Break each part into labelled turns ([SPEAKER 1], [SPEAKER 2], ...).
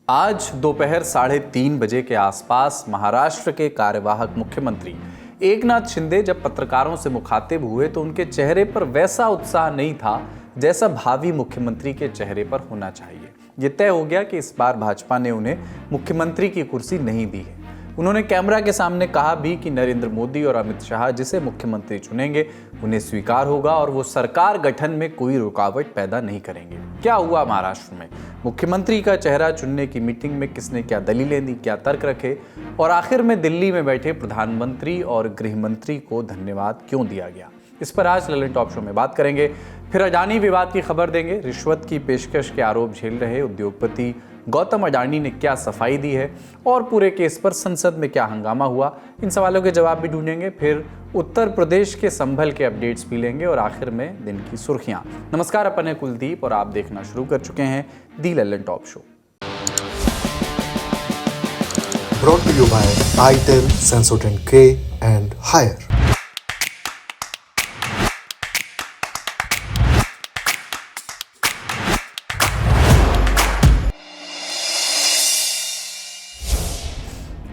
[SPEAKER 1] आज दोपहर 3:30 बजे के आसपास महाराष्ट्र के कार्यवाहक मुख्यमंत्री एकनाथ शिंदे जब पत्रकारों से मुखातिब हुए तो उनके चेहरे पर वैसा उत्साह नहीं था जैसा भावी मुख्यमंत्री के चेहरे पर होना चाहिए। ये तय हो गया कि इस बार भाजपा ने उन्हें मुख्यमंत्री की कुर्सी नहीं दी है। उन्होंने कैमरा के सामने कहा भी कि नरेंद्र मोदी और अमित शाह जिसे मुख्यमंत्री चुनेंगे उन्हें स्वीकार होगा और वो सरकार गठन में कोई रुकावट पैदा नहीं करेंगे। क्या हुआ महाराष्ट्र में? मुख्यमंत्री का चेहरा चुनने की मीटिंग में किसने क्या दलीलें दी, क्या तर्क रखे और आखिर में दिल्ली में बैठे प्रधानमंत्री और गृह मंत्री को धन्यवाद क्यों दिया गया, इस पर आज ललन टॉप शो में बात करेंगे। फिर अडानी विवाद की खबर देंगे। रिश्वत की पेशकश के आरोप झेल रहे उद्योगपति गौतम अडानी ने क्या सफाई दी है और पूरे केस पर संसद में क्या हंगामा हुआ, इन सवालों के जवाब भी ढूंढेंगे। फिर उत्तर प्रदेश के संभल के अपडेट्स भी लेंगे और आखिर में दिन की सुर्खियां। नमस्कार, अपन है कुलदीप और आप देखना शुरू कर चुके हैं the Lallantop show.
[SPEAKER 2] Brought to you by itel, Sensodyne K and Haier.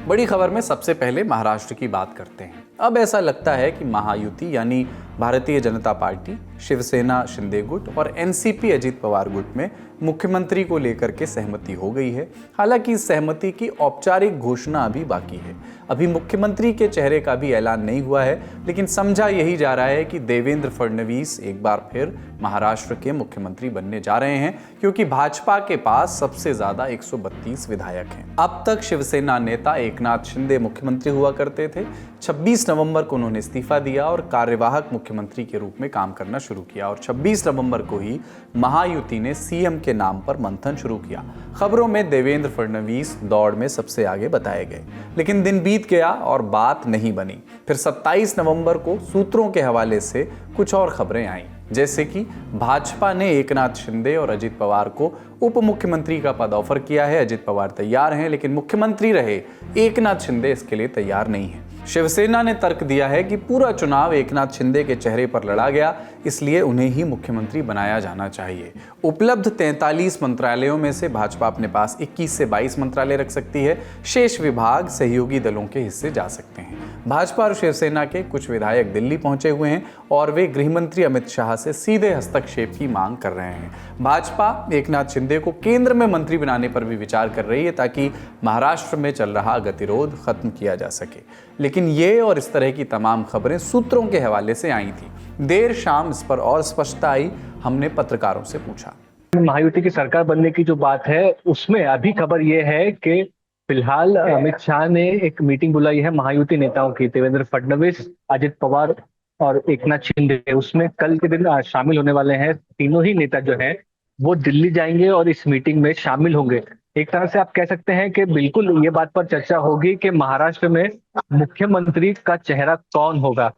[SPEAKER 1] बड़ी खबर में सबसे पहले महाराष्ट्र की बात करते हैं। अब ऐसा लगता है कि महायुति यानी भारतीय जनता पार्टी, शिवसेना शिंदे गुट और एनसीपी अजित पवार गुट में मुख्यमंत्री को लेकर के सहमति हो गई है। हालांकि इस सहमति की औपचारिक घोषणा अभी बाकी है। अभी मुख्यमंत्री के चेहरे का भी ऐलान नहीं हुआ है, लेकिन समझा यही जा रहा है कि देवेंद्र फडणवीस एक बार फिर महाराष्ट्र के मुख्यमंत्री बनने जा रहे हैं, क्योंकि भाजपा के पास सबसे ज्यादा 132 विधायक हैं। अब तक शिवसेना नेता एकनाथ शिंदे मुख्यमंत्री हुआ करते थे। 26 नवंबर को उन्होंने इस्तीफा दिया और कार्यवाहक मुख्यमंत्री के रूप में काम करना शुरू किया और 26 नवंबर को ही महायुति ने सीएम के नाम पर मंथन शुरू किया। खबरों में देवेंद्र फडणवीस दौड़ में सबसे आगे बताए गए, लेकिन दिन बीत गया और बात नहीं बनी। फिर 27 नवंबर को सूत्रों के हवाले से कुछ और खबरें आईं, जैसे कि भाजपा ने एकनाथ शिंदे और अजित पवार को उप मुख्यमंत्री का पद ऑफर किया है। अजित पवार तैयार हैं, लेकिन मुख्यमंत्री रहे एकनाथ शिंदे इसके लिए तैयार नहीं है। शिवसेना ने तर्क दिया है कि पूरा चुनाव एकनाथ शिंदे के चेहरे पर लड़ा गया, इसलिए उन्हें ही मुख्यमंत्री बनाया जाना चाहिए। उपलब्ध 43 मंत्रालयों में से भाजपा अपने पास 21 से 22 मंत्रालय रख सकती है। शेष विभाग सहयोगी दलों के हिस्से जा सकते हैं। भाजपा और शिवसेना के कुछ विधायक दिल्ली पहुंचे हुए हैं और वे गृहमंत्री अमित शाह से सीधे हस्तक्षेप की मांग कर रहे हैं। भाजपा एकनाथ शिंदे को केंद्र में मंत्री बनाने पर भी विचार कर रही है, ताकि महाराष्ट्र में चल रहा गतिरोध खत्म किया जा सके। लेकिन ये और इस तरह की तमाम खबरें सूत्रों के हवाले से आई थी। देर शाम इस पर और स्पष्टता आई। हमने पत्रकारों से पूछा।
[SPEAKER 3] महायुति की सरकार बनने की जो बात है, उसमें अभी खबर ये है कि फिलहाल अमित शाह ने एक मीटिंग बुलाई है महायुति नेताओं की। देवेंद्र फडणवीस, अजित पवार और एकनाथ शिंदे उसमें कल के दिन शामिल होने वाले हैं। तीनों ही नेता जो हैं वो दिल्ली जाएंगे और इस मीटिंग में शामिल होंगे। एक तरह से आप कह सकते हैं कि बिल्कुल ये बात पर चर्चा होगी कि महाराष्ट्र में मुख्यमंत्री का चेहरा कौन होगा,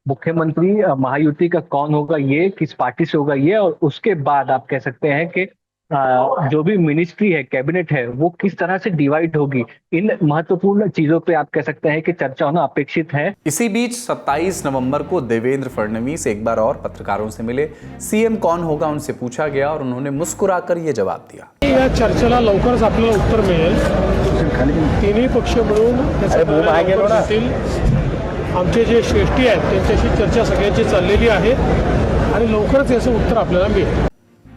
[SPEAKER 3] मुख्यमंत्री महायुति का कौन होगा, ये किस पार्टी से होगा ये, और उसके बाद आप कह सकते हैं कि जो भी मिनिस्ट्री है, कैबिनेट है, वो किस तरह से डिवाइड होगी। इन महत्वपूर्ण चीजों पे आप कह सकते हैं कि चर्चा होना अपेक्षित है।
[SPEAKER 1] इसी बीच 27 नवंबर को देवेंद्र फडणवीस एक बार और पत्रकारों से मिले। सीएम कौन होगा उनसे पूछा गया और उन्होंने मुस्कुराकर ये जवाब दिया।
[SPEAKER 4] या चर्चेला लवकरच आपल्याला उत्तर मिळेल। तिन्ही पक्ष मिळून आमचे जे श्रेष्ठी आहेत त्यांच्याशी चर्चा सगळ्यांची चाललेली आहे आणि लवकरच याचं उत्तर आपल्याला मिळेल।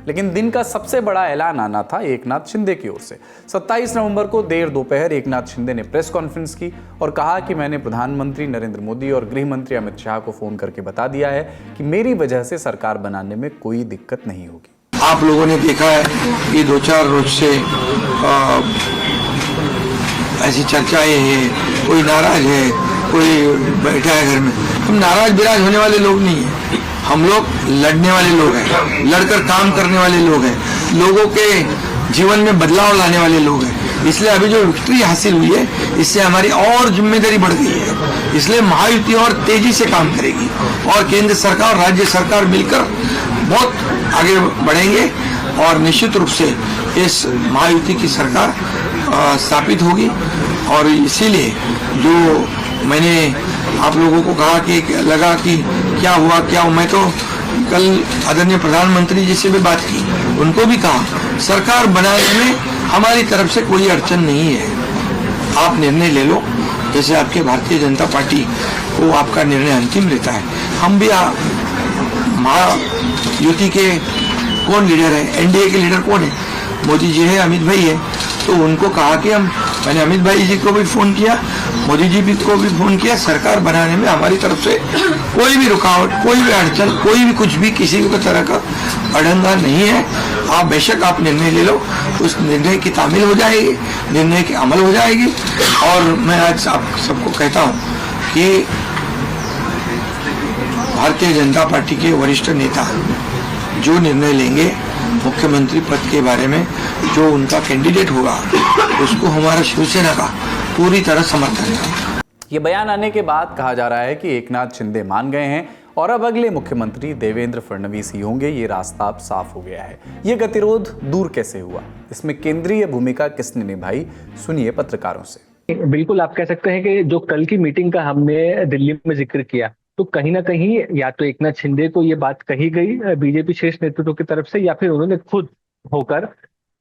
[SPEAKER 1] लेकिन दिन का सबसे बड़ा ऐलान आना था एकनाथ शिंदे की ओर से। 27 नवंबर को देर दोपहर एकनाथ शिंदे ने प्रेस कॉन्फ्रेंस की और कहा कि मैंने प्रधानमंत्री नरेंद्र मोदी और गृह मंत्री अमित शाह को फोन करके बता दिया है कि मेरी वजह से सरकार बनाने में कोई दिक्कत नहीं होगी।
[SPEAKER 5] आप लोगों ने देखा है कि 2-4 रोज से ऐसी चर्चाएं हैं, कोई नाराज है, कोई बैठा है घर में। हम नाराज बिराज होने वाले लोग नहीं हैं। हम लोग लड़ने वाले लोग हैं, लड़कर काम करने वाले लोग हैं, लोगों के जीवन में बदलाव लाने वाले लोग हैं। इसलिए अभी जो विक्ट्री हासिल हुई है, इससे हमारी और जिम्मेदारी बढ़ गई है। इसलिए महायुति और तेजी से काम करेगी और केंद्र सरकार और राज्य सरकार मिलकर बहुत आगे बढ़ेंगे और निश्चित रूप से इस महायुति की सरकार स्थापित होगी। और इसीलिए जो मैंने आप लोगों को कहा कि लगा कि क्या हुआ, मैं तो कल आदरणीय प्रधानमंत्री जी से भी बात की, उनको भी कहा सरकार बनाने में हमारी तरफ से कोई अड़चन नहीं है, आप निर्णय ले लो जैसे आपके भारतीय जनता पार्टी को आपका निर्णय अंतिम रहता है। हम भी महायुति के कौन लीडर है, एनडीए के लीडर कौन है, मोदी जी है, अमित भाई है, तो उनको कहा कि मैंने अमित भाई जी को भी फोन किया, मोदी जी को भी फोन किया, सरकार बनाने में हमारी तरफ से कोई भी रुकावट, कोई भी अड़चन, कोई भी कुछ भी किसी भी तरह का अड़ंगा नहीं है। आप बेशक आप निर्णय ले लो, उस निर्णय की तामील हो जाएगी, निर्णय की अमल हो जाएगी। और मैं आज आप सबको कहता हूँ कि भारतीय जनता पार्टी के वरिष्ठ नेता जो निर्णय लेंगे मुख्यमंत्री पद के बारे में, जो उनका कैंडिडेट होगा, उसको हमारा शिवसेना का पूरी तरह समर्थन है।
[SPEAKER 1] ये बयान आने के बाद कहा जा रहा है कि एकनाथ शिंदे मान गए हैं और अब अगले मुख्यमंत्री देवेंद्र फडणवीस ही होंगे। ये रास्ता अब साफ हो गया है। ये गतिरोध दूर कैसे हुआ, इसमें केंद्रीय भूमिका किसने निभाई, सुनिए पत्रकारों से।
[SPEAKER 3] बिल्कुल, आप कह सकते हैं कि जो कल की मीटिंग का हमने दिल्ली में जिक्र किया, तो कहीं ना कहीं या तो एकनाथ शिंदे को ये बात कही गई बीजेपी शीर्ष नेतृत्व की तरफ से, या फिर उन्होंने खुद होकर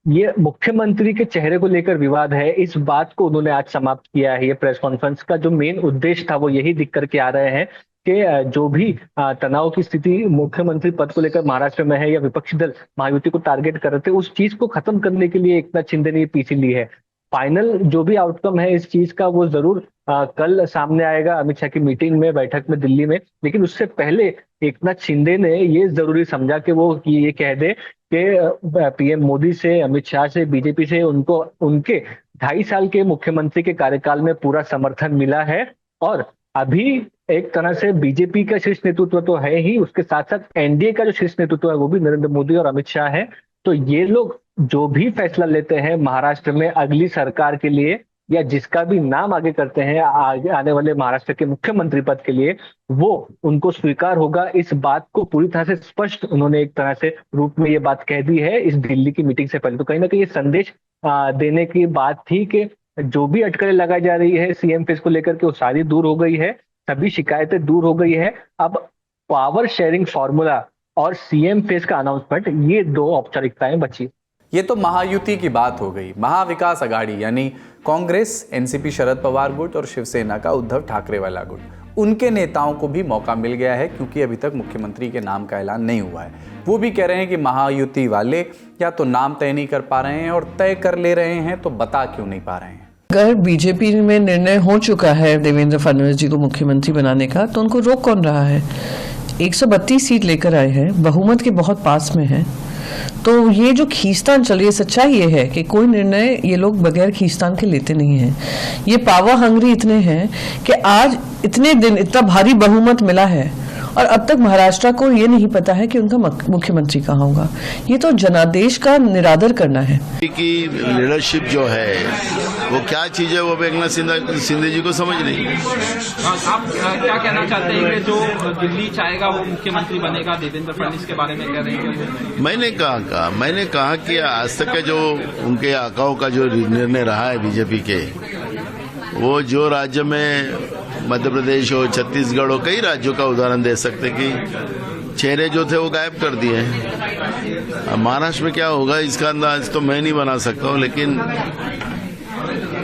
[SPEAKER 3] ये मुख्यमंत्री के चेहरे को लेकर विवाद है, इस बात को उन्होंने आज समाप्त किया है। ये प्रेस कॉन्फ्रेंस का जो मेन उद्देश्य था वो यही दिख करके आ रहे हैं कि जो भी तनाव की स्थिति मुख्यमंत्री पद को लेकर महाराष्ट्र में है या विपक्षी दल महायुति को टारगेट कर रहे थे, उस चीज को खत्म करने के लिए एकनाथ शिंदे ने ये पीछे ली है। फाइनल जो भी आउटकम है इस चीज का वो जरूर कल सामने आएगा अमित शाह की मीटिंग में, बैठक में दिल्ली में। लेकिन उससे पहले एकनाथ शिंदे ने ये जरूरी समझा कि वो ये कह दे कि पीएम मोदी से, अमित शाह से, बीजेपी से उनको उनके 2.5 साल के मुख्यमंत्री के कार्यकाल में पूरा समर्थन मिला है। और अभी एक तरह से बीजेपी का शीर्ष नेतृत्व तो है ही, उसके साथ साथ एनडीए का जो शीर्ष नेतृत्व है वो भी नरेंद्र मोदी और अमित शाह है। तो ये लोग जो भी फैसला लेते हैं महाराष्ट्र में अगली सरकार के लिए, या जिसका भी नाम आगे करते हैं आगे आने वाले महाराष्ट्र के मुख्यमंत्री पद के लिए, वो उनको स्वीकार होगा। इस बात को पूरी तरह से स्पष्ट उन्होंने एक तरह से रूप में ये बात कह दी है इस दिल्ली की मीटिंग से पहले। तो कहीं ना कहीं ये संदेश देने की बात थी कि जो भी अटकलें लगाई जा रही है सीएम फेस को लेकर के वो सारी दूर हो गई है, सभी शिकायतें दूर हो गई है। अब पावर शेयरिंग फॉर्मूला और सीएम फेस का अनाउंसमेंट, ये 2 औपचारिकताएं बची।
[SPEAKER 1] ये तो महायुति की बात हो गई। महाविकास आघाड़ी यानी कांग्रेस, एनसीपी शरद पवार गुट और शिवसेना का उद्धव ठाकरे वाला गुट, उनके नेताओं को भी मौका मिल गया है, क्योंकि अभी तक मुख्यमंत्री के नाम का ऐलान नहीं हुआ है। वो भी कह रहे हैं कि महायुति वाले या तो नाम तय नहीं कर पा रहे हैं, और तय कर ले रहे हैं तो बता क्यों नहीं पा रहे हैं।
[SPEAKER 6] अगर बीजेपी में निर्णय हो चुका है देवेंद्र फडणवीस जी को मुख्यमंत्री बनाने का, तो उनको रोक कौन रहा है? 132 सीट लेकर आए हैं, बहुमत के बहुत पास में है। तो ये जो खींचतान चल रही है, सच्चाई ये है कि कोई निर्णय ये लोग बगैर खींचतान के लेते नहीं हैं। ये पावर हंग्री इतने हैं कि आज इतने दिन इतना भारी बहुमत मिला है और अब तक महाराष्ट्र को ये नहीं पता है कि उनका मुख्यमंत्री कहाँ होगा। ये तो जनादेश का निरादर करना है।
[SPEAKER 7] की लीडरशिप जो है वो क्या चीज है, वो एकनाथ शिंदे जी को समझ नहीं।
[SPEAKER 8] आप क्या कहना चाहते हैं कि जो दिल्ली चाहेगा वो मुख्यमंत्री बनेगा, देवेंद्र फडणवीस के बारे में कह रहे हैं?
[SPEAKER 7] मैंने कहा कि आज तक का जो उनके आकाओं का जो निर्णय रहा है बीजेपी के, वो जो राज्य में मध्य प्रदेश हो, छत्तीसगढ़ हो, कई राज्यों का उदाहरण दे सकते कि चेहरे जो थे वो गायब कर दिए हैं। महाराष्ट्र में क्या होगा इसका अंदाज तो मैं नहीं बना सकता हूँ, लेकिन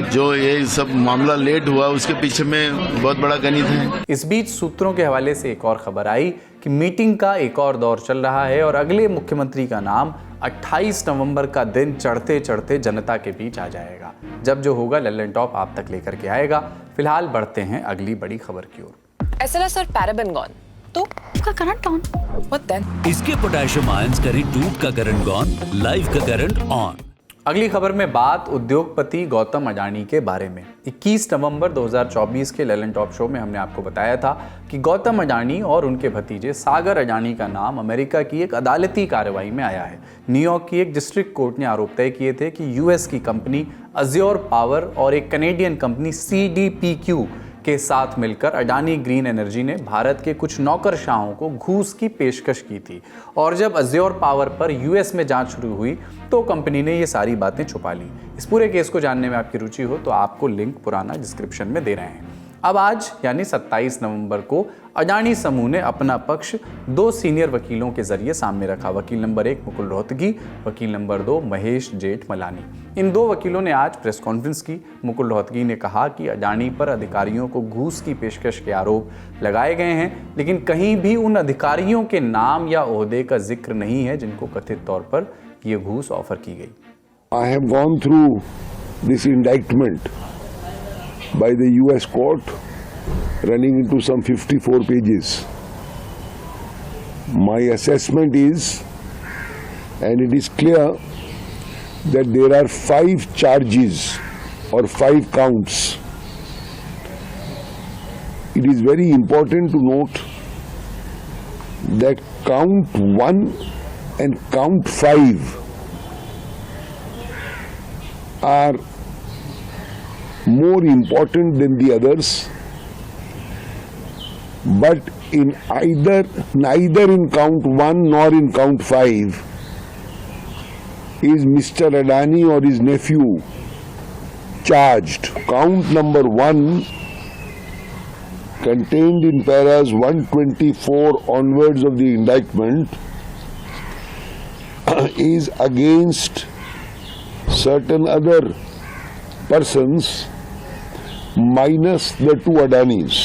[SPEAKER 7] जो ये सब मामला लेट हुआ उसके पीछे में बहुत बड़ा गणित है।
[SPEAKER 1] इस बीच सूत्रों के हवाले से एक और खबर आई कि मीटिंग का एक और दौर चल रहा है और अगले मुख्यमंत्री का नाम 28 नवंबर का दिन चढ़ते चढ़ते जनता के बीच आ जाएगा। जब जो होगा लल्लन टॉप आप तक लेकर के आएगा। फिलहाल बढ़ते हैं अगली बड़ी खबर की ओर।
[SPEAKER 9] SLS और पैराबेन गॉन, तो उसका करंट ऑन। What then?
[SPEAKER 10] इसके पोटेशियम आयंस करें टूट का करंट गॉन, लाइव का करंट ऑन।
[SPEAKER 1] अगली खबर में बात उद्योगपति गौतम अडानी के बारे में। 21 नवंबर 2024 के ललन टॉप शो में हमने आपको बताया था कि गौतम अडानी और उनके भतीजे सागर अडानी का नाम अमेरिका की एक अदालती कार्रवाई में आया है। न्यूयॉर्क की एक डिस्ट्रिक्ट कोर्ट ने आरोप तय किए थे कि यूएस की कंपनी अज्योर पावर और एक कनेडियन कंपनी CDPQ के साथ मिलकर अडानी ग्रीन एनर्जी ने भारत के कुछ नौकरशाहों को घूस की पेशकश की थी। और जब अज्योर पावर पर यूएस में जांच शुरू हुई तो कंपनी ने ये सारी बातें छुपा ली। इस पूरे केस को जानने में आपकी रुचि हो तो आपको लिंक पुराना डिस्क्रिप्शन में दे रहे हैं। अब आज यानी 27 नवंबर को अडानी समूह ने अपना पक्ष 2 सीनियर वकीलों के जरिए सामने रखा। वकील नंबर 1 मुकुल रोहतगी, वकील नंबर 2 महेश जेठमलानी। इन 2 वकीलों ने आज प्रेस कॉन्फ्रेंस की। मुकुल रोहतगी ने कहा कि अडानी पर अधिकारियों को घूस की पेशकश के आरोप लगाए गए हैं, लेकिन कहीं भी उन अधिकारियों के नाम या ओहदे का जिक्र नहीं है जिनको कथित तौर पर ये घूस ऑफर की गई।
[SPEAKER 11] I have gone through this indictment by the US court running into some 54 pages. My assessment is, and it is clear, that there are 5 charges or 5 counts. It is very important to note that count 1 and count 5 are more important than the others, but in neither in count 1 nor in count 5 is Mr. Adani or his nephew charged. Count number 1, contained in paras 124 onwards of the indictment, is against certain other persons minus the 2 Adanis.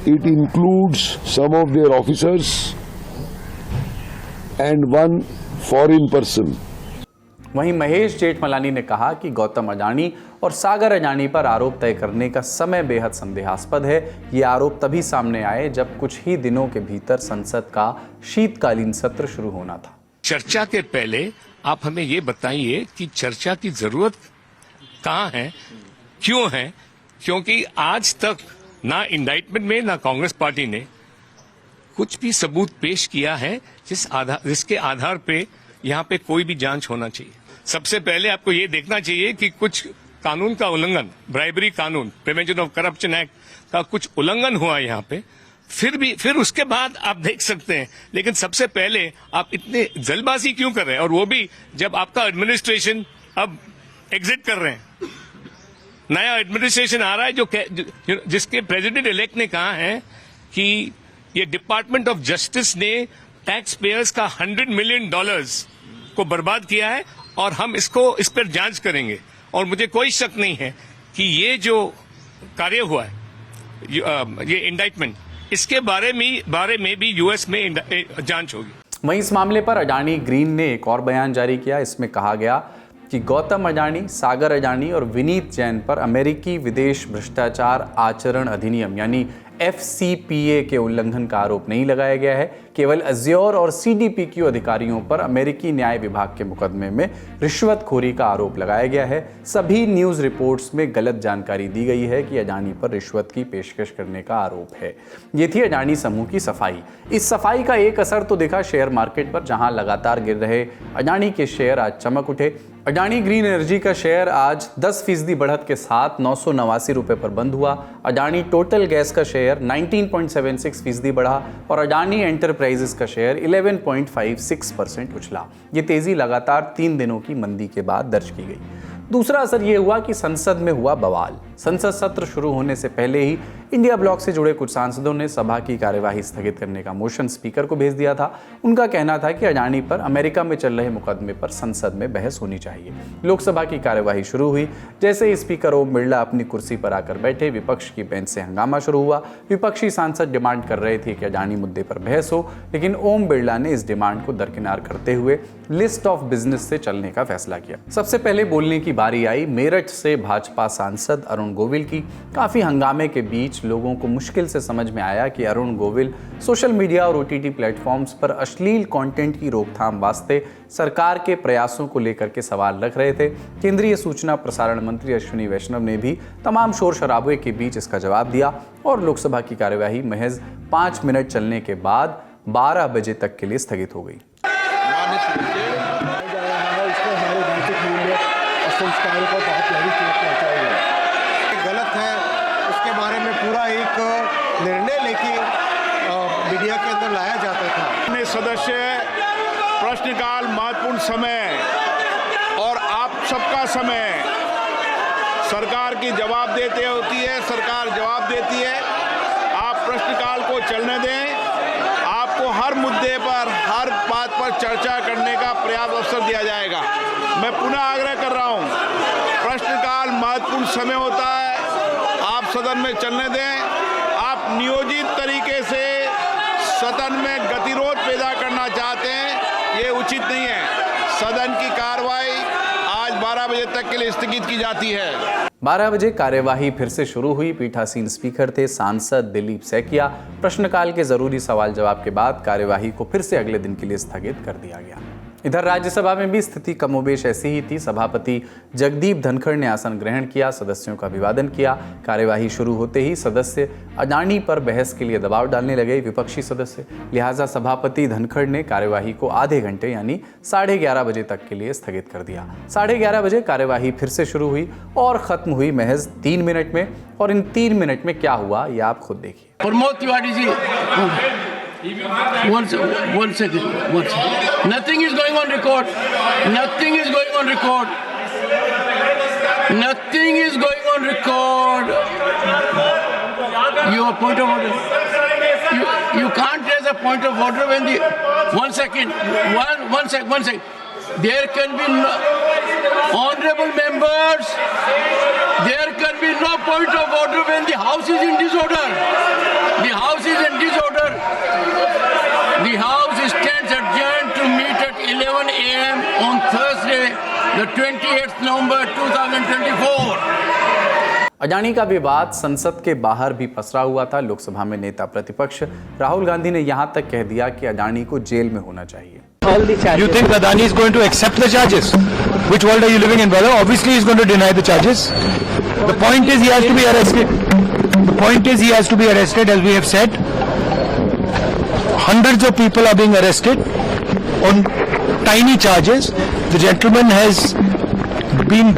[SPEAKER 11] It includes some of their officers and 1 foreign person.
[SPEAKER 1] वहीं महेश जेठमलानी ने कहा कि गौतम अडानी और सागर अडानी पर आरोप तय करने का समय बेहद संदेहास्पद है। ये आरोप तभी सामने आए जब कुछ ही दिनों के भीतर संसद का शीतकालीन सत्र शुरू होना था।
[SPEAKER 12] चर्चा के पहले आप हमें ये बताइए कि चर्चा की जरूरत कहाँ है, क्यों है? क्योंकि आज तक ना इंडाइटमेंट में ना कांग्रेस पार्टी ने कुछ भी सबूत पेश किया है जिसके आधार पे यहाँ पे कोई भी जांच होना चाहिए। सबसे पहले आपको ये देखना चाहिए कि कुछ कानून का उल्लंघन, ब्राइबरी कानून, प्रिवेंशन ऑफ करप्शन एक्ट का कुछ उल्लंघन हुआ यहाँ पे, फिर उसके बाद आप देख सकते हैं। लेकिन सबसे पहले आप इतने जल्दबाजी क्यों कर रहे हैं, और वो भी जब आपका एडमिनिस्ट्रेशन अब एग्जिट कर रहे हैं, नया एडमिनिस्ट्रेशन आ रहा है जिसके प्रेसिडेंट इलेक्ट ने कहा है कि ये डिपार्टमेंट ऑफ जस्टिस ने टैक्स पेयर्स का $100 मिलियन को बर्बाद किया है और हम इस पर जांच करेंगे। और मुझे कोई शक नहीं है कि ये जो कार्य हुआ है, ये इंडाइटमेंट, इसके बारे में भी यूएस में जांच होगी।
[SPEAKER 1] वहीं इस मामले पर अडानी ग्रीन ने एक और बयान जारी किया। इसमें कहा गया कि गौतम अडानी, सागर अडानी और विनीत जैन पर अमेरिकी विदेश भ्रष्टाचार आचरण अधिनियम यानी FCPA के उल्लंघन का आरोप नहीं लगाया गया है। केवल अज्योर और CDPQ अधिकारियों पर अमेरिकी न्याय विभाग के मुकदमे में रिश्वतखोरी का आरोप लगाया गया है। सभी न्यूज़ रिपोर्ट्स में गलत जानकारी दी गई है कि अडानी पर रिश्वत की पेशकश करने का आरोप है। ये थी अडानी समूह की सफाई। इस सफाई का एक असर तो दिखा शेयर मार्केट पर, जहां लगातार गिर रहे अडानी के शेयर आज चमक उठे। अडानी ग्रीन एनर्जी का शेयर आज 10% बढ़त के साथ 989 रुपये पर बंद हुआ। अडानी टोटल गैस का शेयर 19.76% बढ़ा और अडानी एंटरप्राइजेस का शेयर 11.56% उछला। ये तेजी लगातार 3 दिनों की मंदी के बाद दर्ज की गई। दूसरा असर ये हुआ कि संसद में हुआ बवाल। संसद सत्र शुरू होने से पहले ही इंडिया ब्लॉक से जुड़े कुछ सांसदों ने सभा की कार्यवाही स्थगित करने का मोशन स्पीकर को भेज दिया था। उनका कहना था कि अडानी पर अमेरिका में चल रहे मुकदमे पर संसद में बहस होनी चाहिए। लोकसभा की कार्यवाही शुरू हुई। जैसे ही स्पीकर ओम बिरला अपनी कुर्सी पर आकर बैठे, विपक्ष की बेंच से हंगामा शुरू हुआ। विपक्षी सांसद डिमांड कर रहे थे कि अडानी मुद्दे पर बहस हो, लेकिन ओम बिरला ने इस डिमांड को दरकिनार करते हुए लिस्ट ऑफ बिजनेस से चलने का फैसला किया। सबसे पहले बोलने की बारी आई मेरठ से भाजपा सांसद अरुण गोविल की। काफी हंगामे के बीच लोगों को मुश्किल से समझ में आया कि अरुण गोविल सोशल मीडिया और OTT प्लेटफॉर्म्स पर अश्लील कंटेंट की रोकथाम वास्ते सरकार के प्रयासों को लेकर के सवाल रख रहे थे। केंद्रीय सूचना प्रसारण मंत्री अश्विनी वैष्णव ने भी तमाम शोर शराबे के बीच इसका जवाब दिया और लोकसभा की कार्यवाही महज 5 मिनट चलने के बाद 12 बजे तक के लिए स्थगित हो गई।
[SPEAKER 13] संस्कारों को बहुत गहरी चोट पहुंचाई है। गलत है, उसके बारे में पूरा एक निर्णय लेके मीडिया के अंदर लाया जाता था।
[SPEAKER 14] सदस्य प्रश्नकाल महत्वपूर्ण समय और आप सबका समय सरकार की जवाबदेही होती है, सरकार जवाब देती है। आप प्रश्नकाल को चलने दें, आपको हर मुद्दे पर, हर बात पर चर्चा करने का पर्याप्त अवसर दिया जाएगा। मैं पुनः आग्रह कर रहा हूं, प्रश्नकाल महत्वपूर्ण समय होता है, आप सदन में चलने दें। आप नियोजित तरीके से सदन में गतिरोध पैदा करना चाहते हैं, ये उचित नहीं है। सदन की कार्रवाई आज 12 बजे तक के लिए स्थगित की जाती है।
[SPEAKER 1] 12 बजे कार्यवाही फिर से शुरू हुई। पीठासीन स्पीकर थे सांसद दिलीप सैकिया। प्रश्नकाल के जरूरी सवाल जवाब के बाद कार्यवाही को फिर से अगले दिन के लिए स्थगित कर दिया गया। इधर राज्यसभा में भी स्थिति कमोबेश ऐसी ही थी। सभापति जगदीप धनखड़ ने आसन ग्रहण किया, सदस्यों का अभिवादन किया। कार्यवाही शुरू होते ही सदस्य अडानी पर बहस के लिए दबाव डालने लगे, विपक्षी सदस्य। लिहाजा सभापति धनखड़ ने कार्यवाही को आधे घंटे यानी 11:30 बजे तक के लिए स्थगित कर दिया। 11:30 बजे कार्यवाही फिर से शुरू हुई और खत्म हुई महज 3 मिनट में। और इन 3 मिनट में क्या हुआ ये आप खुद देखिए।
[SPEAKER 15] Pramod Tiwari ji, one second. Nothing is going on record. Nothing is going on record. Nothing is going on record. Your point of order. You can't raise a point of order when the. One second. There can be no, honorable members. There can be no point of order when the house is in disorder. The house is in disorder. The house stands adjourned to meet at 11 a.m. on Thursday, the 28th November 2024.
[SPEAKER 1] Adani का विवाद संसद के बाहर भी पसरा हुआ था। लोकसभा में नेता प्रतिपक्ष राहुल गांधी ने यहां तक कह दिया कि अडानी को जेल में होना चाहिए।
[SPEAKER 16] You think Adani is going to accept the charges? Which world are you living in, brother? Obviously, he's going to deny the charges. The point is, he has to be arrested. The point is, he has to be arrested, as we have said. Hundreds of people are being arrested on tiny charges. The gentleman has been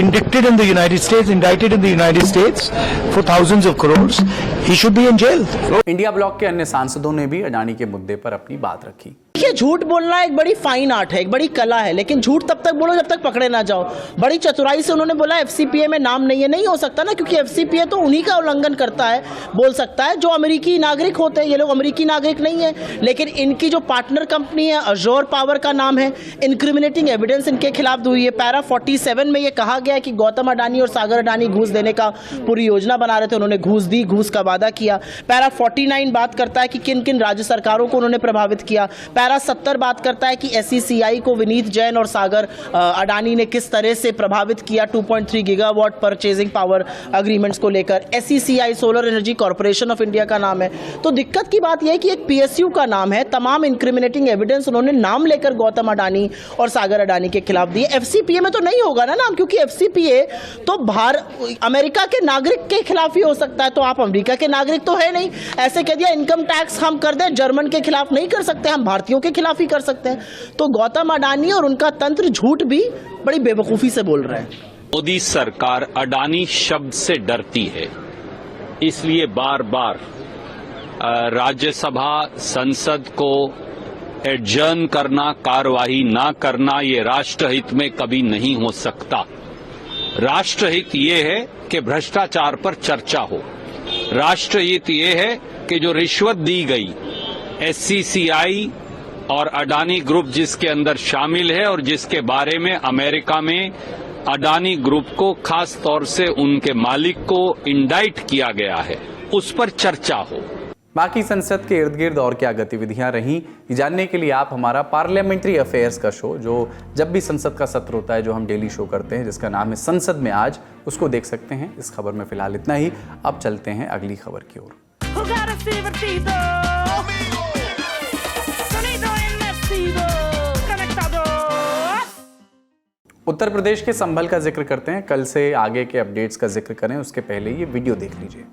[SPEAKER 16] indicted in the United States for thousands of crores. He should be in jail.
[SPEAKER 1] India block के अन्य सांसदों ने भी अडानी के मुद्दे पर अपनी बात रखी।
[SPEAKER 17] देखिए, झूठ बोलना एक बड़ी फाइन आर्ट है, एक बड़ी कला है, लेकिन झूठ तब तक बोलो जब तक पकड़े ना जाओ। बड़ी चतुराई से उन्होंने बोला एफसीपीए में नाम नहीं है। नहीं हो सकता ना, क्योंकि एफसीपीए तो उन्हीं का उल्लंघन करता है, बोल सकता है, जो अमेरिकी नागरिक होते हैं। ये लोग अमेरिकी नागरिक नहीं है, लेकिन इनकी जो पार्टनर कंपनी है अजोर पावर का नाम है। इनक्रिमिनेटिंग एविडेंस इनके खिलाफ हुई है। पैरा 47 में ये कहा गया कि गौतम अडानी और सागर अडानी घूस देने का पूरी योजना बना रहे थे, उन्होंने घूस दी, घूस का वादा किया। पैरा 49 बात करता है कि किन किन राज्य सरकारों को उन्होंने प्रभावित किया। पैरा 70 बात करता है कि एसईसीआई को विनीत जैन और सागर अडानी ने किस तरह से प्रभावित किया 2.3 गीगावाट परचेजिंग पावर अग्रीमेंट्स को लेकर। SECI solar energy corporation of India का नाम है। तो दिक्कत की बात यह है कि एक पीएसयू का नाम है। तमाम इंक्रिमिनेटिंग एविडेंस उन्होंने नाम लेकर गौतम अडानी और सागर अडानी के खिलाफ दिए। एफसीपीए में तो नहीं होगा ना नाम, क्योंकि एफसीपीए तो अमेरिका के नागरिक के खिलाफ ही हो सकता है। तो आप अमेरिका के नागरिक तो है नहीं। ऐसे कह दिया इनकम टैक्स हम कर दें, जर्मन के खिलाफ नहीं कर सकते, हम भारतीयों के खिलाफ ही कर सकते हैं। तो गौतम अडानी और उनका तंत्र झूठ भी बड़ी बेवकूफी से बोल रहे हैं।
[SPEAKER 18] मोदी सरकार अडानी शब्द से डरती है, इसलिए बार बार राज्यसभा संसद को एडजर्न करना, कार्यवाही ना करना, ये राष्ट्रहित में कभी नहीं हो सकता। राष्ट्रहित ये है कि भ्रष्टाचार पर चर्चा हो। राष्ट्रहित ये है कि जो रिश्वत दी गई एससीसीआई और अडानी ग्रुप जिसके अंदर शामिल है और जिसके बारे में अमेरिका में अडानी ग्रुप को खास तौर से उनके मालिक को इंडाइट किया गया है, उस पर चर्चा हो।
[SPEAKER 1] बाकी संसद के इर्द गिर्द और क्या गतिविधियां रहीं, जानने के लिए आप हमारा पार्लियामेंट्री अफेयर्स का शो, जो जब भी संसद का सत्र होता है, जो हम डेली शो करते हैं, जिसका नाम है संसद में आज, उसको देख सकते हैं। इस खबर में फिलहाल इतना ही। अब चलते हैं अगली खबर की ओर। उत्तर प्रदेश के संभल का जिक्र करते हैं। कल से आगे के अपडेट्स का जिक्र करें उसके पहले ये वीडियो देख लीजिए।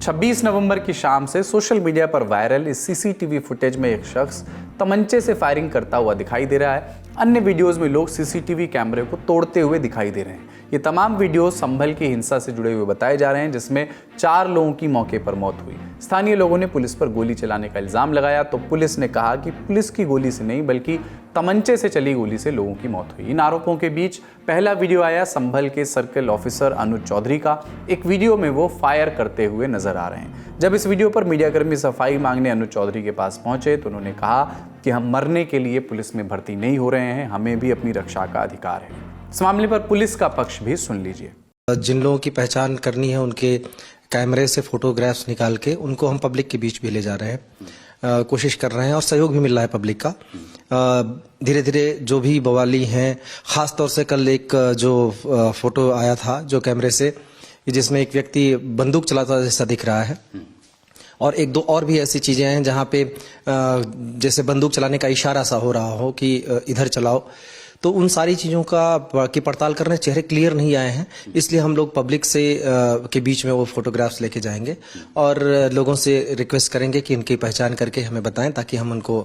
[SPEAKER 1] 26 नवंबर की शाम से सोशल मीडिया पर वायरल इस सीसीटीवी फुटेज में एक शख्स तमंचे से फायरिंग करता हुआ दिखाई दे रहा है। अन्य वीडियोस में लोग सीसीटीवी कैमरे को तोड़ते हुए दिखाई दे रहे हैं। ये तमाम वीडियो संभल की हिंसा से जुड़े हुए बताए जा रहे हैं, जिसमें 4 लोगों की मौके पर मौत हुई। स्थानीय लोगों ने पुलिस पर गोली चलाने का इल्जाम लगाया तो पुलिस ने कहा कि पुलिस की गोली से नहीं बल्कि तमंचे से चली गोली से लोगों की मौत हुई। इन आरोपों के बीच पहला वीडियो आया संभल के सर्कल ऑफिसर अनुज चौधरी का। एक वीडियो में वो फायर करते हुए नजर आ रहे हैं। जब इस वीडियो पर मीडियाकर्मी सफाई मांगने अनुज चौधरी के पास पहुंचे तो उन्होंने कहा कि हम मरने के लिए पुलिस में भर्ती नहीं हो रहे हैं, हमें भी अपनी रक्षा का अधिकार है। इस मामले पर पुलिस का पक्ष भी सुन लीजिए।
[SPEAKER 19] जिन लोगों की पहचान करनी है उनके कैमरे से फोटोग्राफ्स निकाल के उनको हम पब्लिक के बीच भी ले जा रहे हैं, कोशिश कर रहे हैं और सहयोग भी मिल रहा है पब्लिक का। धीरे धीरे जो भी बवाली हैं, खास तौर से कल एक जो फोटो आया था जो कैमरे से, जिसमें एक व्यक्ति बंदूक चलाता जैसा दिख रहा है, और एक दो और भी ऐसी चीजें हैं जहां पे जैसे बंदूक चलाने का इशारा सा हो रहा हो कि इधर चलाओ। तो उन सारी चीज़ों की पड़ताल करने, चेहरे क्लियर नहीं आए हैं, इसलिए हम लोग पब्लिक से के बीच में वो फोटोग्राफ्स लेके जाएंगे और लोगों से रिक्वेस्ट करेंगे कि इनकी पहचान करके हमें बताएं ताकि हम उनको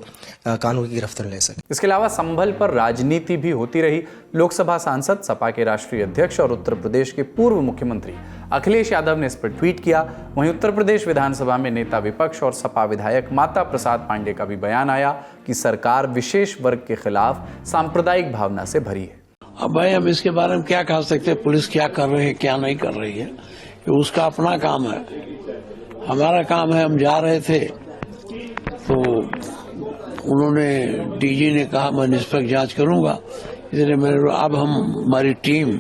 [SPEAKER 19] कानून की गिरफ्त में ले सकें।
[SPEAKER 1] इसके अलावा संभल पर राजनीति भी होती रही। लोकसभा सांसद, सपा के राष्ट्रीय अध्यक्ष और उत्तर प्रदेश के पूर्व मुख्यमंत्री अखिलेश यादव ने इस पर ट्वीट किया। वहीं उत्तर प्रदेश विधानसभा में नेता विपक्ष और सपा विधायक माता प्रसाद पांडे का भी बयान आया कि सरकार विशेष वर्ग के खिलाफ सांप्रदायिक भावना से भरी है।
[SPEAKER 15] अब भाई हम इसके बारे में क्या कह सकते हैं, पुलिस क्या कर रही है क्या नहीं कर रही है, ये उसका अपना काम है। हमारा काम है, हम जा रहे थे तो उन्होंने, डीजी ने कहा मैं निष्पक्ष जांच करूंगा, इसलिए अब हमारी टीम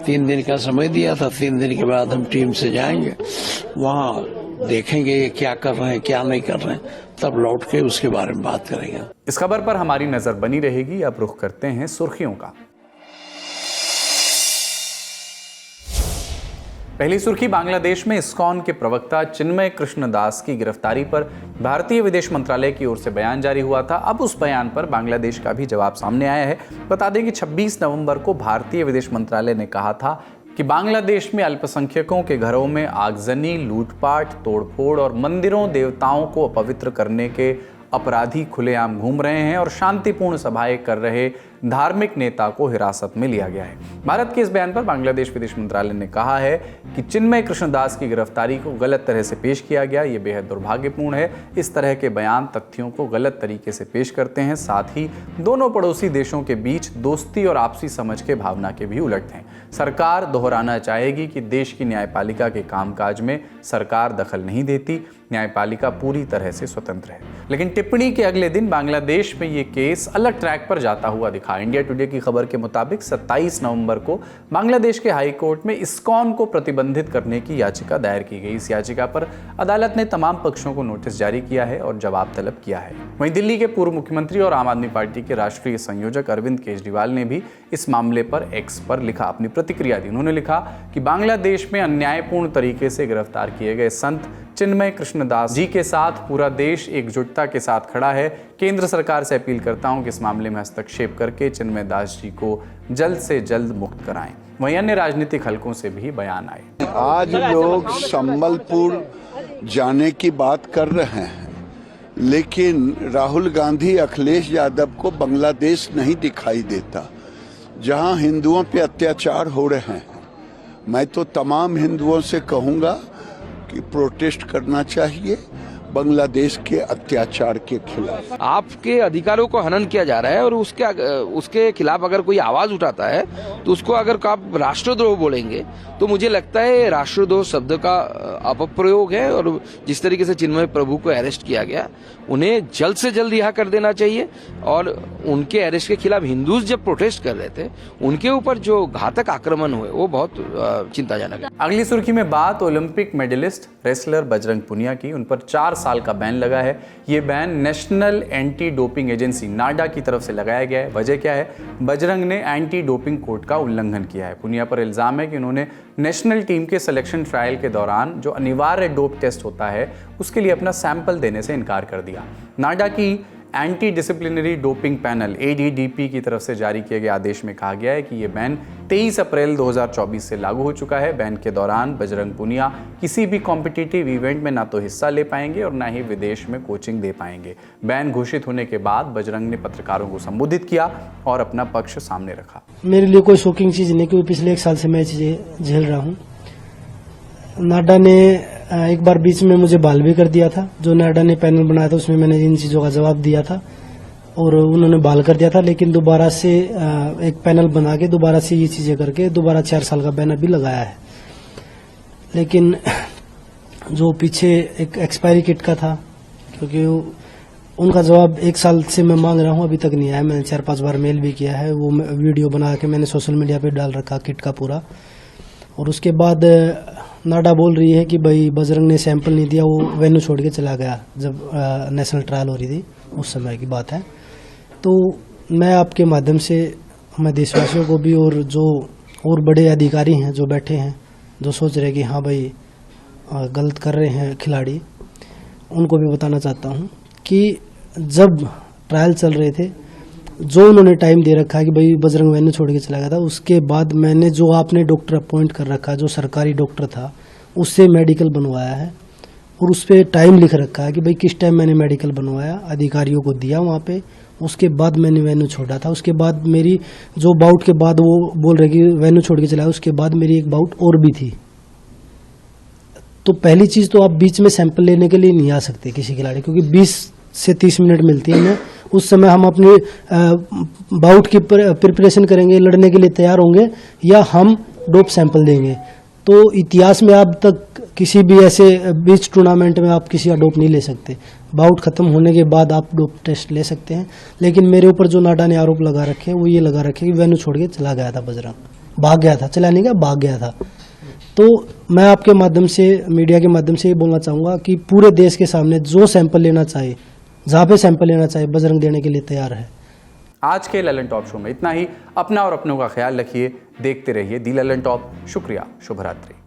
[SPEAKER 15] 3 दिन का समय दिया था, 3 दिन के बाद हम टीम से जाएंगे, वहां देखेंगे ये क्या कर रहे हैं क्या नहीं कर रहे हैं, तब लौट के उसके बारे में बात करेंगे।
[SPEAKER 1] इस खबर पर हमारी नजर बनी रहेगी। अब रुख करते हैं सुर्खियों का। पहली सुर्खी बांग्लादेश में इस्कॉन के प्रवक्ता चिन्मय कृष्ण दास की गिरफ्तारी पर भारतीय विदेश मंत्रालय की ओर से बयान जारी हुआ था। अब उस बयान पर बांग्लादेश का भी जवाब सामने आया है। बता दें कि 26 नवंबर को भारतीय विदेश मंत्रालय ने कहा था कि बांग्लादेश में अल्पसंख्यकों के घरों में आगजनी, लूटपाट, तोड़फोड़ और मंदिरों, देवताओं को अपवित्र करने के अपराधी खुलेआम घूम रहे हैं और शांतिपूर्ण सभाएं कर रहे धार्मिक नेता को हिरासत में लिया गया है। भारत के इस बयान पर बांग्लादेश विदेश मंत्रालय ने कहा है कि चिन्मय कृष्ण दास की गिरफ्तारी को गलत तरह से पेश किया गया, ये बेहद दुर्भाग्यपूर्ण है। इस तरह के बयान तथ्यों को गलत तरीके से पेश करते हैं, साथ ही दोनों पड़ोसी देशों के बीच दोस्ती और आपसी समझ के भावना के भी उलट हैं। सरकार दोहराना चाहेगी कि देश की न्यायपालिका के कामकाज में सरकार दखल नहीं देती, न्यायपालिका पूरी तरह से स्वतंत्र है। लेकिन टिप्पणी के अगले दिन बांग्लादेश में ये केस अलग ट्रैक पर जाता हुआ दिखा। इंडिया टुडे की खबर के मुताबिक 27 नवंबर को बांग्लादेश के हाई कोर्ट में इस्कॉन को प्रतिबंधित करने की याचिका दायर की गई। इस याचिका पर अदालत ने तमाम पक्षों को नोटिस जारी किया है और जवाब तलब किया है। वहीं दिल्ली के पूर्व मुख्यमंत्री और आम आदमी पार्टी के राष्ट्रीय संयोजक अरविंद केजरीवाल ने भी इस मामले पर एक्स पर लिखा, अपनी प्रतिक्रिया दी। उन्होंने लिखा कि बांग्लादेश में अन्यायपूर्ण तरीके से गिरफ्तार किए गए संत चिन्मय कृष्ण दास जी के साथ पूरा देश एकजुटता के साथ खड़ा है। केंद्र सरकार से अपील करता हूं कि इस मामले में हस्तक्षेप करके चिन्मय दास जी को जल्द से जल्द मुक्त कराएं। वहीं अन्य राजनीतिक हलकों से भी बयान आए।
[SPEAKER 20] आज लोग संबलपुर जाने की बात कर रहे हैं, लेकिन राहुल गांधी, अखिलेश यादव को बांग्लादेश नहीं दिखाई देता, जहां हिंदुओं पे अत्याचार हो रहे हैं। मैं तो तमाम हिंदुओं से कहूंगा कि प्रोटेस्ट करना चाहिए बांग्लादेश के अत्याचार के खिलाफ।
[SPEAKER 21] आपके अधिकारों को हनन किया जा रहा है और उसके खिलाफ अगर कोई आवाज उठाता है तो उसको अगर आप राष्ट्रद्रोह बोलेंगे तो मुझे लगता है राष्ट्रद्रोह शब्द का अपप्रयोग है। और जिस तरीके से चिन्मय प्रभु को अरेस्ट किया गया, उन्हें जल्द से जल्द रिहा कर देना चाहिए। और उनके अरेस्ट के खिलाफ हिंदूज जब प्रोटेस्ट कर रहे थे, उनके ऊपर जो घातक आक्रमण हुए वो बहुत चिंताजनक है।
[SPEAKER 1] अगली सुर्खी में बात Olympic medallist wrestler Bajrang Punia की। उन पर 4 साल का बैन लगा है। ये ban national anti doping agency NADA की तरफ से लगाया गया है। वजह क्या है? बजरंग ने एंटी डोपिंग कोड का उल्लंघन किया है। पुनिया पर इल्जाम है कि उन्होंने नेशनल टीम के सिलेक्शन ट्रायल के दौरान जो अनिवार्य डोप टेस्ट होता है उसके लिए अपना सैंपल देने से इनकार कर दिया। नाडा की anti disciplinary doping panel ADDP की तरफ से जारी किए गए आदेश में कहा गया है कि ये बैन 23 अप्रैल 2024 से लागू हो चुका है। बैन के दौरान बजरंग पूनिया किसी भी कॉम्पिटिटिव इवेंट में ना तो हिस्सा ले पाएंगे और ना ही विदेश में कोचिंग दे पाएंगे। बैन घोषित होने के बाद बजरंग ने पत्रकारों को संबोधित किया और अपना पक्ष सामने रखा।
[SPEAKER 2] मेरे लिए कोई शॉकिंग चीज नहीं, क्योंकि पिछले 1 साल से मैं चीजें झेल रहा हूँ। नाडा ने एक बार बीच में मुझे बहाल भी कर दिया था। जो नाडा ने पैनल बनाया था उसमें मैंने इन चीजों का जवाब दिया था और उन्होंने बहाल कर दिया था, लेकिन दोबारा से एक पैनल बना के दोबारा से ये चीजें करके दोबारा 4 साल का बैन अभी लगाया है। लेकिन जो पीछे एक एक्सपायरी किट का था, क्योंकि उनका जवाब 1 साल से मैं मांग रहा हूं, अभी तक नहीं आया। मैंने 4-5 बार मेल भी किया है, वो वीडियो बना के मैंने सोशल मीडिया पे डाल रखा किट का पूरा। और उसके बाद नाडा बोल रही है कि भाई बजरंग ने सैंपल नहीं दिया, वो वेन्यू छोड़ के चला गया जब नेशनल ट्रायल हो रही थी, उस समय की बात है। तो मैं आपके माध्यम से मैं देशवासियों को भी और जो और बड़े अधिकारी हैं जो बैठे हैं, जो सोच रहे कि हाँ भाई गलत कर रहे हैं खिलाड़ी, उनको भी बताना चाहता हूँ कि जब ट्रायल चल रहे थे, जो उन्होंने टाइम दे रखा है कि भाई बजरंग वेन्यू छोड़ के चला गया था, उसके बाद मैंने जो आपने डॉक्टर अपॉइंट कर रखा, जो सरकारी डॉक्टर था, उससे मेडिकल बनवाया है और उस पर टाइम लिख रखा है कि भाई किस टाइम मैंने मेडिकल बनवाया, अधिकारियों को दिया वहाँ पे। उसके बाद मैंने वेन्यू छोड़ा था। उसके बाद मेरी जो बाउट के बाद वो बोल रहे कि वेन्यू छोड़ के चला, उसके बाद मेरी एक बाउट और भी थी। तो पहली चीज़ तो आप बीच में सैंपल लेने के लिए नहीं आ सकते किसी खिलाड़ी, क्योंकि 20 से 30 मिनट मिलती है हमें। उस समय हम अपनी बाउट की प्रिपरेशन करेंगे, लड़ने के लिए तैयार होंगे, या हम डोप सैंपल देंगे। तो इतिहास में अब तक किसी भी ऐसे बीच टूर्नामेंट में आप किसी का डोप नहीं ले सकते। बाउट खत्म होने के बाद आप डोप टेस्ट ले सकते हैं। लेकिन मेरे ऊपर जो नाडा ने आरोप लगा रखे हैं वो ये लगा रखे कि वेन्यू छोड़ के चला गया था बजरंग, भाग गया था, चला नहीं गया, भाग गया था। तो मैं आपके माध्यम से, मीडिया के माध्यम से ये बोलना चाहूँगा कि पूरे देश के सामने जो सैंपल लेना चाहे, जहाँ पे सैंपल लेना चाहे, बजरंग देने के लिए तैयार है।
[SPEAKER 1] आज के ललन टॉप शो में इतना ही। अपना और अपनों का ख्याल रखिए, देखते रहिए दी ललन टॉप। शुक्रिया, शुभ रात्रि।